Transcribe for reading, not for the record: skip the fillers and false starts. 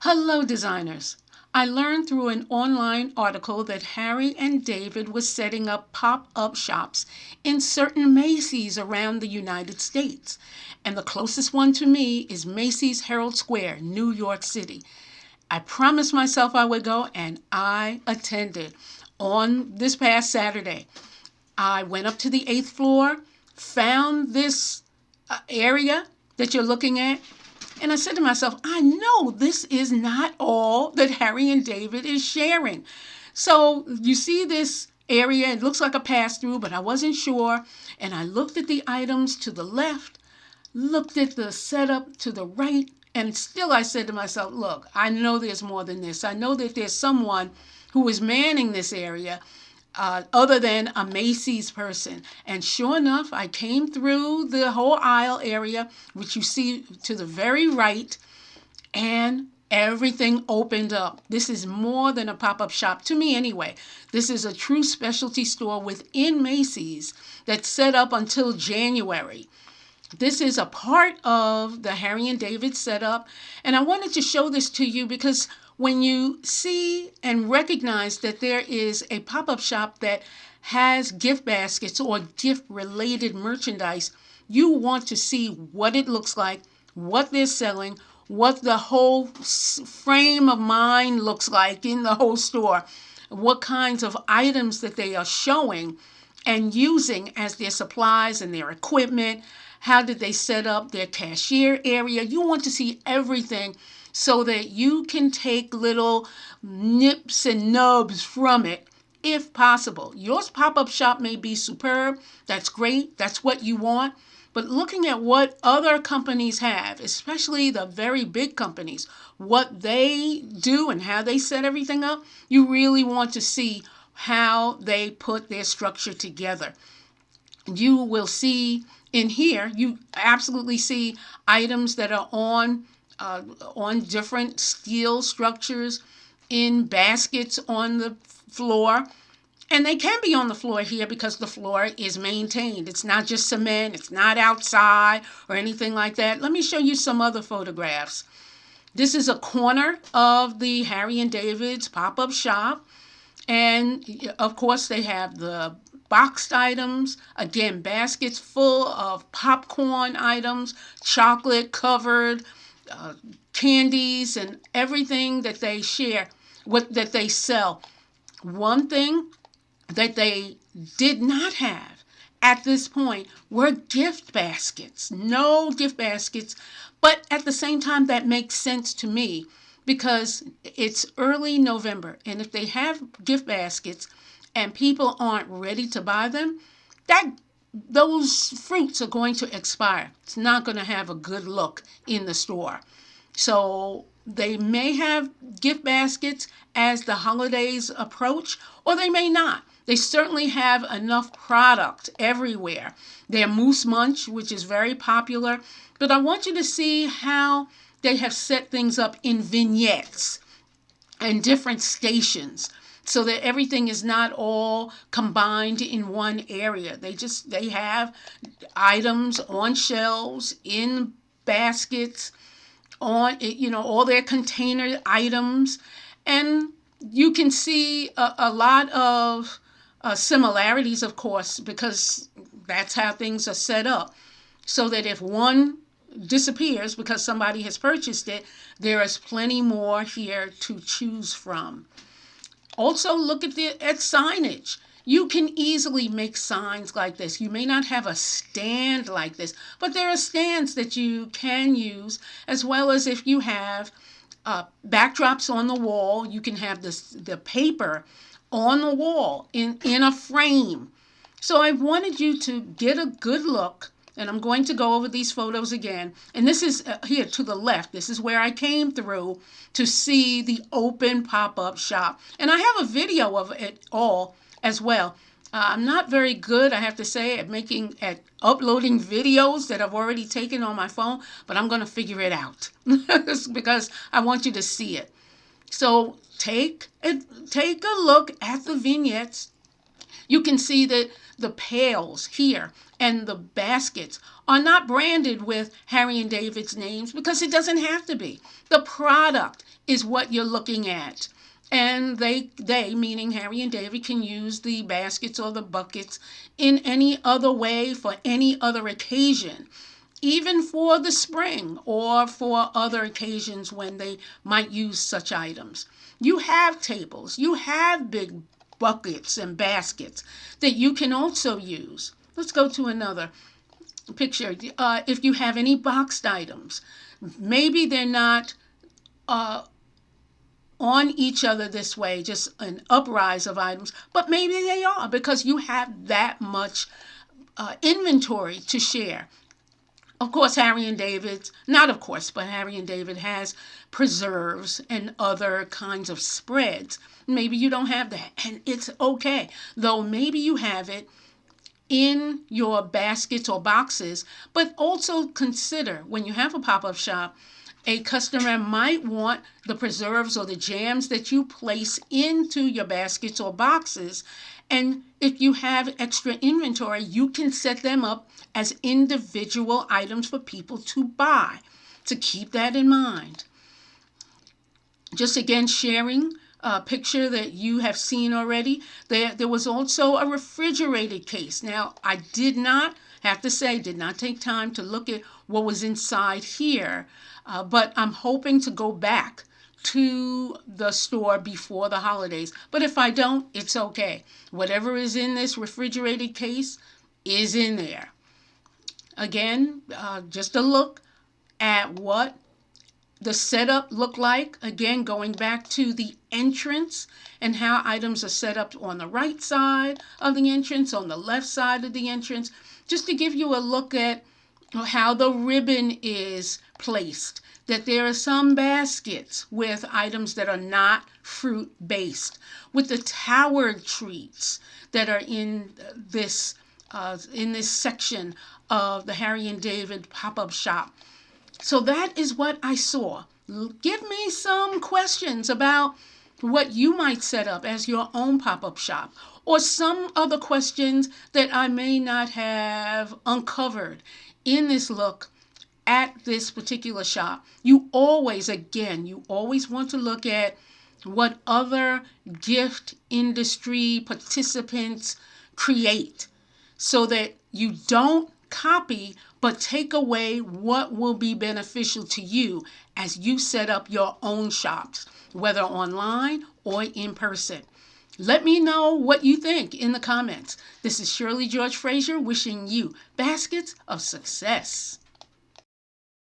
Hello, designers. I learned through an online article that Harry and David was setting up pop-up shops in certain Macy's around the United States. And the closest one to me is Macy's Herald Square, New York City. I promised myself I would go, and I attended on this past Saturday. I went up to the 8th floor, found this area that you're looking at, and I said to myself, I know this is not all that Harry and David is sharing. So you see this area, it looks like a pass-through, but I wasn't sure. And I looked at the items to the left, looked at the setup to the right, and still I said to myself, look, I know there's more than this. I know that there's someone who is manning this area other than a Macy's person. And sure enough, I came through the whole aisle area, which you see to the very right, and everything opened up. This is more than a pop-up shop, to me anyway. This is a true specialty store within Macy's that's set up until January. This is a part of the Harry and David setup, and I wanted to show this to you because when you see and recognize that there is a pop-up shop that has gift baskets or gift-related merchandise, you want to see what it looks like, what they're selling, what the whole frame of mind looks like in the whole store, what kinds of items that they are showing and using as their supplies and their equipment. How did they set up their cashier area? You want to see everything so that you can take little nips and nubs from it if possible. Your pop-up shop may be superb. That's great. That's what you want. But looking at what other companies have, especially the very big companies, what they do and how they set everything up, you really want to see how they put their structure together. You will see in here, you absolutely see items that are on different steel structures in baskets on the floor. And they can be on the floor here because the floor is maintained. It's not just cement. It's not outside or anything like that. Let me show you some other photographs. This is a corner of the Harry and David's pop-up shop. And of course, they have the boxed items, again, baskets full of popcorn items, chocolate covered, candies, and everything that they share, that they sell. One thing that they did not have at this point were gift baskets. No gift baskets, but at the same time, that makes sense to me because it's early November, and if they have gift baskets and people aren't ready to buy them, those fruits are going to expire. It's not going to have a good look in the store. So they may have gift baskets as the holidays approach, or they may not. They certainly have enough product everywhere. Their Moose Munch, which is very popular, but I want you to see how they have set things up in vignettes and different stations, so that everything is not all combined in one area. They have items on shelves, in baskets, on, all their container items. And you can see a lot of similarities, of course, because that's how things are set up. So that if one disappears because somebody has purchased it, there is plenty more here to choose from. Also, look at signage. You can easily make signs like this. You may not have a stand like this, but there are stands that you can use, as well as if you have backdrops on the wall, you can have the paper on the wall in a frame. So I wanted you to get a good look, and I'm going to go over these photos again. And this is here to the left. This is where I came through to see the open pop-up shop. And I have a video of it all as well. I'm not very good, I have to say, at uploading videos that I've already taken on my phone, but I'm going to figure it out because I want you to see it. So take a look at the vignettes. You can see that the pails here and the baskets are not branded with Harry and David's names because it doesn't have to be. The product is what you're looking at. And they, meaning Harry and David, can use the baskets or the buckets in any other way for any other occasion, even for the spring or for other occasions when they might use such items. You have tables, you have big buckets and baskets that you can also use. Let's go to another picture. If you have any boxed items, maybe they're not on each other this way, just an uprise of items, but maybe they are because you have that much inventory to share. Of course, Harry and David, not of course, but Harry and David has preserves and other kinds of spreads. Maybe you don't have that, and it's okay. Though maybe you have it in your baskets or boxes, but also consider when you have a pop-up shop, a customer might want the preserves or the jams that you place into your baskets or boxes. And if you have extra inventory, you can set them up as individual items for people to buy. To keep that in mind. Just again, sharing a picture that you have seen already. There was also a refrigerated case. Now, I did not take time to look at what was inside here, but I'm hoping to go back to the store before the holidays. But if I don't, it's okay. Whatever is in this refrigerated case is in there. Again, just a look at what the setup looked like. Again, going back to the entrance and how items are set up on the right side of the entrance, on the left side of the entrance, just to give you a look at how the ribbon is placed. That there are some baskets with items that are not fruit based, with the towered treats that are in this section of the Harry and David pop-up shop. So that is what I saw. Give me some questions about what you might set up as your own pop-up shop, or some other questions that I may not have uncovered in this look at this particular shop. You always want to look at what other gift industry participants create so that you don't copy, but take away what will be beneficial to you as you set up your own shops, whether online or in person. Let me know what you think in the comments. This is Shirley George Frazier wishing you baskets of success.